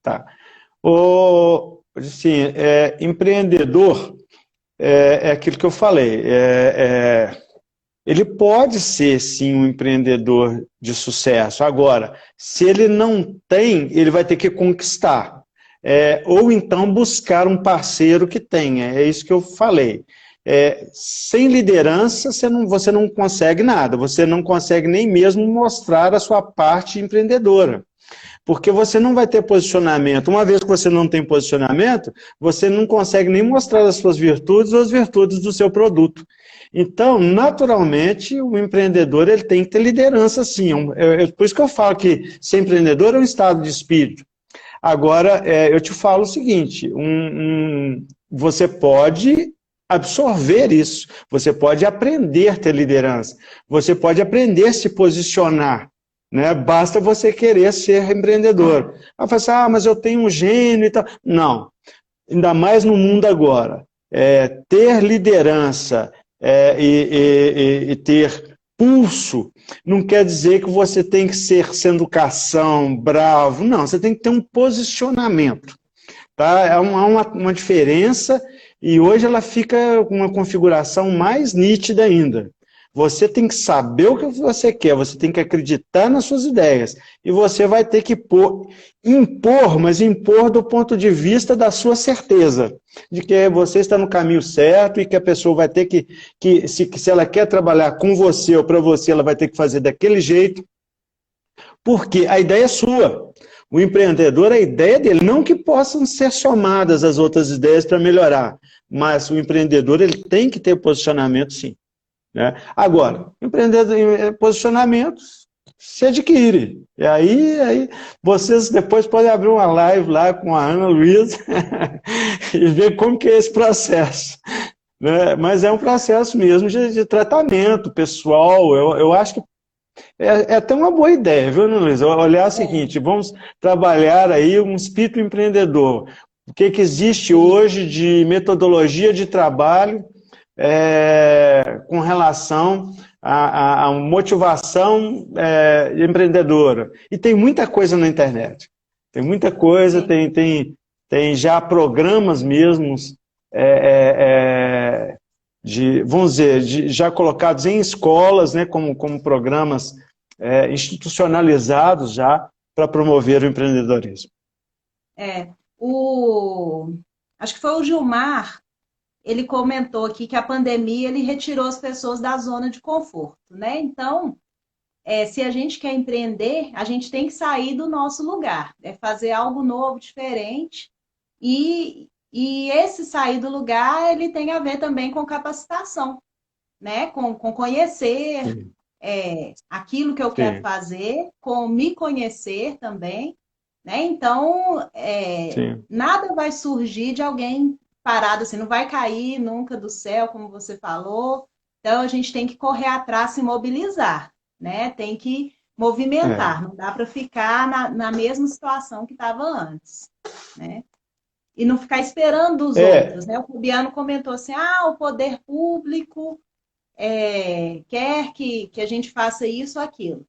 Tá. Assim, empreendedor é aquilo que eu falei, ele pode ser sim um empreendedor de sucesso, agora, se ele não tem, ele vai ter que conquistar, ou então buscar um parceiro que tenha, é isso que eu falei. Sem liderança você não consegue nada, você não consegue nem mesmo mostrar a sua parte empreendedora. Porque você não vai ter posicionamento. Uma vez que você não tem posicionamento, você não consegue nem mostrar as suas virtudes ou as virtudes do seu produto. Então, naturalmente, o empreendedor ele tem que ter liderança, sim. Por isso que eu falo que ser empreendedor é um estado de espírito. Agora, eu te falo o seguinte, você pode absorver isso, você pode aprender a ter liderança, você pode aprender a se posicionar, né? Basta você querer ser empreendedor. Aí fala assim, mas eu tenho um gênio e tal. Não, ainda mais no mundo agora. Ter liderança e ter pulso não quer dizer que você tem que ser sem educação, bravo. Não, você tem que ter um posicionamento. Tá? Há uma diferença e hoje ela fica com uma configuração mais nítida ainda. Você tem que saber o que você quer, você tem que acreditar nas suas ideias. E você vai ter que impor, mas impor do ponto de vista da sua certeza, de que você está no caminho certo e que a pessoa vai ter se ela quer trabalhar com você ou para você, ela vai ter que fazer daquele jeito, porque a ideia é sua. O empreendedor, a ideia dele, não que possam ser somadas as outras ideias para melhorar, mas o empreendedor ele tem que ter posicionamento, sim. Né? Agora, posicionamento se adquire. E aí vocês depois podem abrir uma live lá com a Ana Luísa e ver como que é esse processo. Né? Mas é um processo mesmo de tratamento pessoal. Eu acho que é até uma boa ideia, viu, Ana Luísa? Olhar o seguinte, vamos trabalhar aí um espírito empreendedor. O que existe hoje de metodologia de trabalho com relação à motivação empreendedora. E tem muita coisa na internet. Tem muita coisa, tem já programas mesmos vamos dizer, já colocados em escolas, né, como programas institucionalizados já para promover o empreendedorismo. Acho que foi o Gilmar, ele comentou aqui que a pandemia ele retirou as pessoas da zona de conforto, né? Então, se a gente quer empreender, a gente tem que sair do nosso lugar, fazer algo novo, diferente, e esse sair do lugar, ele tem a ver também com capacitação, né? Com conhecer aquilo que eu quero fazer, com me conhecer também, né? Então, nada vai surgir de alguém parado assim, não vai cair nunca do céu, como você falou. Então, a gente tem que correr atrás, se mobilizar, né? Tem que movimentar, não dá para ficar na mesma situação que estava antes, né? E não ficar esperando os outros, né? O Fabiano comentou assim, o poder público quer que a gente faça isso ou aquilo.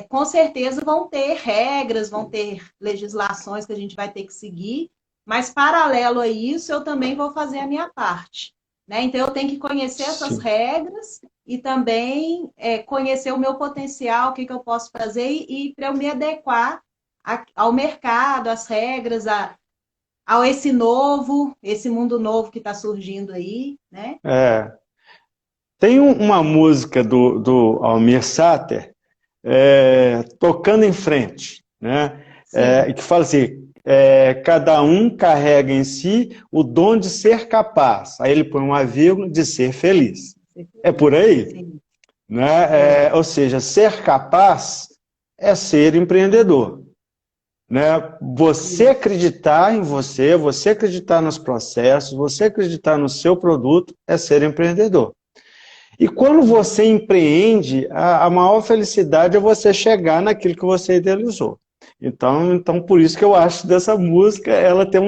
Com certeza vão ter regras, vão ter legislações que a gente vai ter que seguir, mas paralelo a isso, eu também vou fazer a minha parte, né? Então, eu tenho que conhecer essas regras e também conhecer o meu potencial, o que eu posso fazer e para eu me adequar ao mercado, às regras, ao esse mundo novo que está surgindo aí, né? Tem uma música do Almir Sater, Tocando em Frente, né? Que fala assim, cada um carrega em si o dom de ser capaz. Aí ele põe uma vírgula de ser feliz. É por aí? Sim. Né? Ou seja, ser capaz é ser empreendedor. Né? Você acreditar em você acreditar nos processos, você acreditar no seu produto é ser empreendedor. E quando você empreende, a maior felicidade é você chegar naquilo que você idealizou. Então por isso que eu acho dessa música, ela tem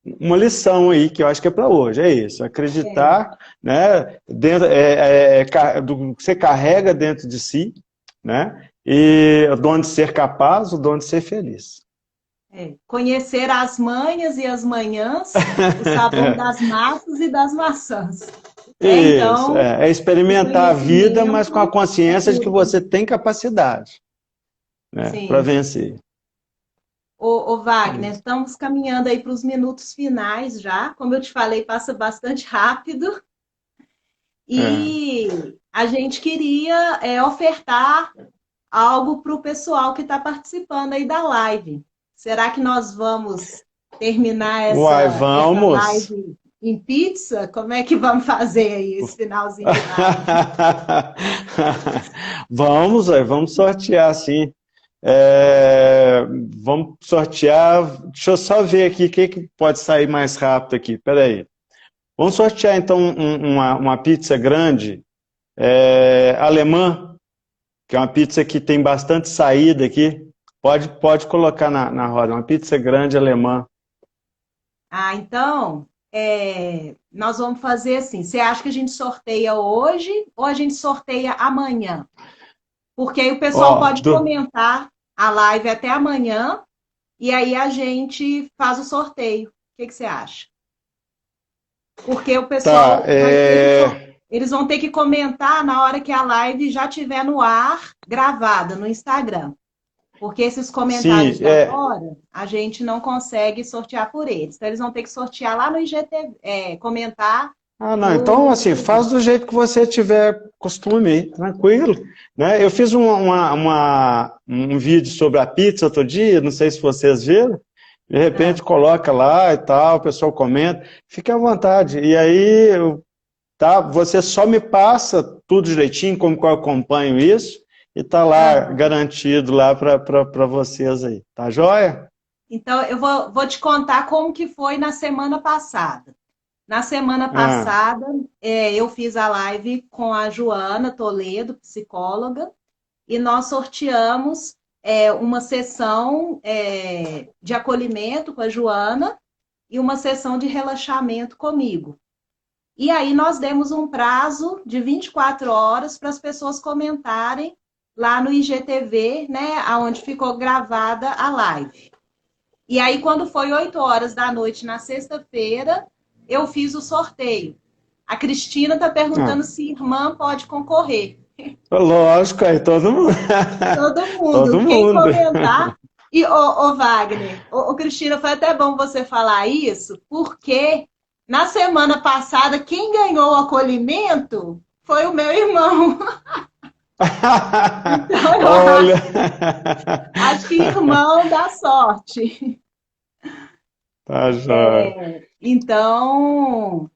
uma lição aí que eu acho que é para hoje, é isso, acreditar, né, do que você carrega dentro de si, né, e o dom de ser capaz, o dom de ser feliz. Conhecer as manhas e as manhãs, o sabor das massas e das maçãs. Isso, experimentar a vida, mas com a consciência de que você tem capacidade, né, para vencer. Ô Wagner, estamos caminhando aí para os minutos finais já. Como eu te falei, passa bastante rápido. E a gente queria ofertar algo para o pessoal que está participando aí da live. Será que nós vamos terminar Uai, essa vamos! live em pizza? Como é que vamos fazer aí esse finalzinho de live? Vamos, ué, vamos sortear, sim. É, vamos sortear. Deixa eu só ver aqui o que pode sair mais rápido aqui. Peraí. Vamos sortear, então, uma pizza grande, alemã, que é uma pizza que tem bastante saída aqui. Pode colocar na roda, uma pizza grande alemã. Ah, então, nós vamos fazer assim. Você acha que a gente sorteia hoje ou a gente sorteia amanhã? Porque aí o pessoal Ó, pode comentar a live até amanhã e aí a gente faz o sorteio. O que que você acha? Porque o tá, pessoal eles vão ter que comentar na hora que a live já estiver no ar, gravada no Instagram. Porque esses sim, comentários de agora, a gente não consegue sortear por eles. Então, eles vão ter que sortear lá no IGTV, comentar ah, não, no então, assim, IGTV. faz do jeito que você tiver costume aí, tranquilo, né? Eu fiz um vídeo sobre a pizza outro dia, não sei se vocês viram, de Ah, repente coloca lá e tal, o pessoal comenta, fique à vontade, e aí, tá, você só me passa tudo direitinho, como que eu acompanho isso, e tá lá ah. garantido lá para vocês aí, tá joia? Então, eu vou te contar como que foi na semana passada. Na semana Ah, passada, eu fiz a live com a Joana Toledo, psicóloga, e nós sorteamos uma sessão de acolhimento com a Joana e uma sessão de relaxamento comigo. E aí nós demos um prazo de 24 horas para as pessoas comentarem lá no IGTV, né, aonde ficou gravada a live. E aí, quando foi 8 horas da noite na sexta-feira, eu fiz o sorteio. A Cristina está perguntando ah, se irmã pode concorrer. lógico, aí todo mundo, Todo todo mundo, quem mundo. comentar. E, ô Wagner, Cristina, foi até bom você falar isso, porque na semana passada, quem ganhou o acolhimento foi o meu irmão. Então, eu Olha. acho que irmão dá sorte. Tá jóia. Então,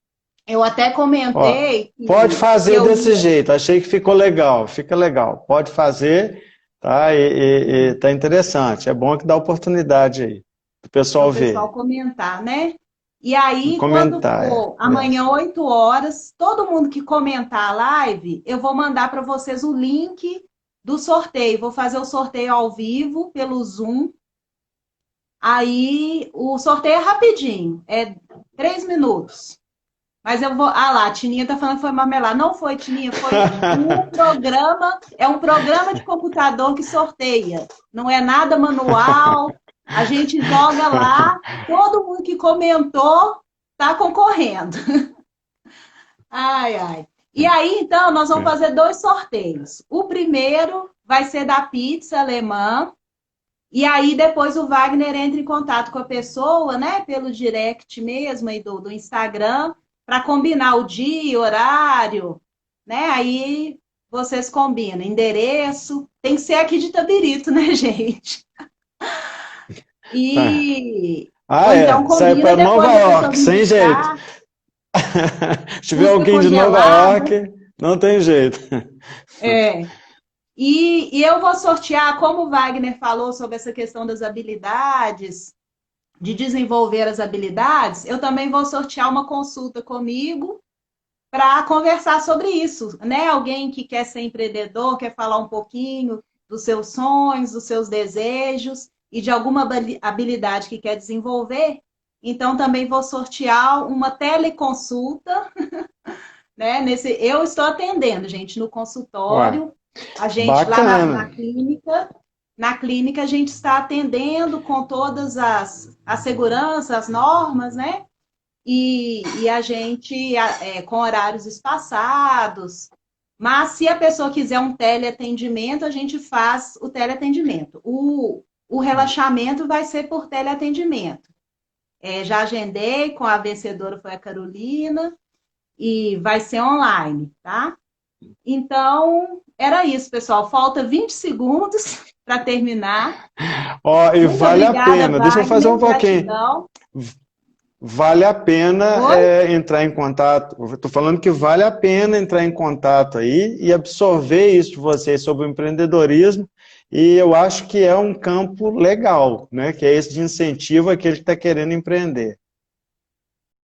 eu até Ó, comentei pode que fazer eu desse ia. jeito. Achei que ficou legal. Fica legal. Pode fazer, tá? E tá interessante. É bom que dá oportunidade aí do Para pessoal o pessoal ver. comentar, né? E aí, quando Comentar, for é. amanhã, 8 horas, todo mundo que comentar a live, eu vou mandar para vocês o link do sorteio. Vou fazer o sorteio ao vivo pelo Zoom. Aí o sorteio é rapidinho, é 3 minutos. Mas eu vou. Ah lá, a Tininha tá falando que foi marmelada. Não foi, Tininha, foi um programa, é um programa de computador que sorteia. Não é nada manual. A gente joga lá, todo mundo que comentou tá concorrendo. Ai, ai. E aí, então, nós vamos fazer 2 sorteios. O primeiro vai ser da pizza alemã. E aí, depois o Wagner entra em contato com a pessoa, né, pelo direct mesmo aí do Instagram, para combinar o dia, horário, né? Aí vocês combinam, endereço, tem que ser aqui de Itabirito, né, gente? Tá. Ou Ah, então é. Sai combina para Nova depois da pessoa York, vir sem jeito. buscar, Se tiver busca alguém de Nova congelada, York, não tem jeito. é. E eu vou sortear, como o Wagner falou sobre essa questão das habilidades, de desenvolver as habilidades, eu também vou sortear uma consulta comigo para conversar sobre isso, né? Alguém que quer ser empreendedor, quer falar um pouquinho dos seus sonhos, dos seus desejos e de alguma habilidade que quer desenvolver. Então, também vou sortear uma teleconsulta, né? Eu estou atendendo, gente, no Uai, consultório, a gente lá bacana. na clínica a gente está atendendo com todas as seguranças, as normas, né? E a gente com horários espaçados. Mas se a pessoa quiser um teleatendimento, a gente faz o teleatendimento. O relaxamento vai ser por teleatendimento. Já agendei com a vencedora, foi a Carolina, e vai ser online, tá? Então, era isso, pessoal. Falta 20 segundos para terminar. Ó, e Muito vale a obrigada, pena, deixa eu fazer Wagner. um pouquinho. Gratidão. Vale a pena Oi? entrar em contato. Estou falando que vale a pena entrar em contato aí e absorver isso de vocês sobre o empreendedorismo. E eu acho que é um campo legal, né? Que é esse de incentivo a aquele que está querendo empreender.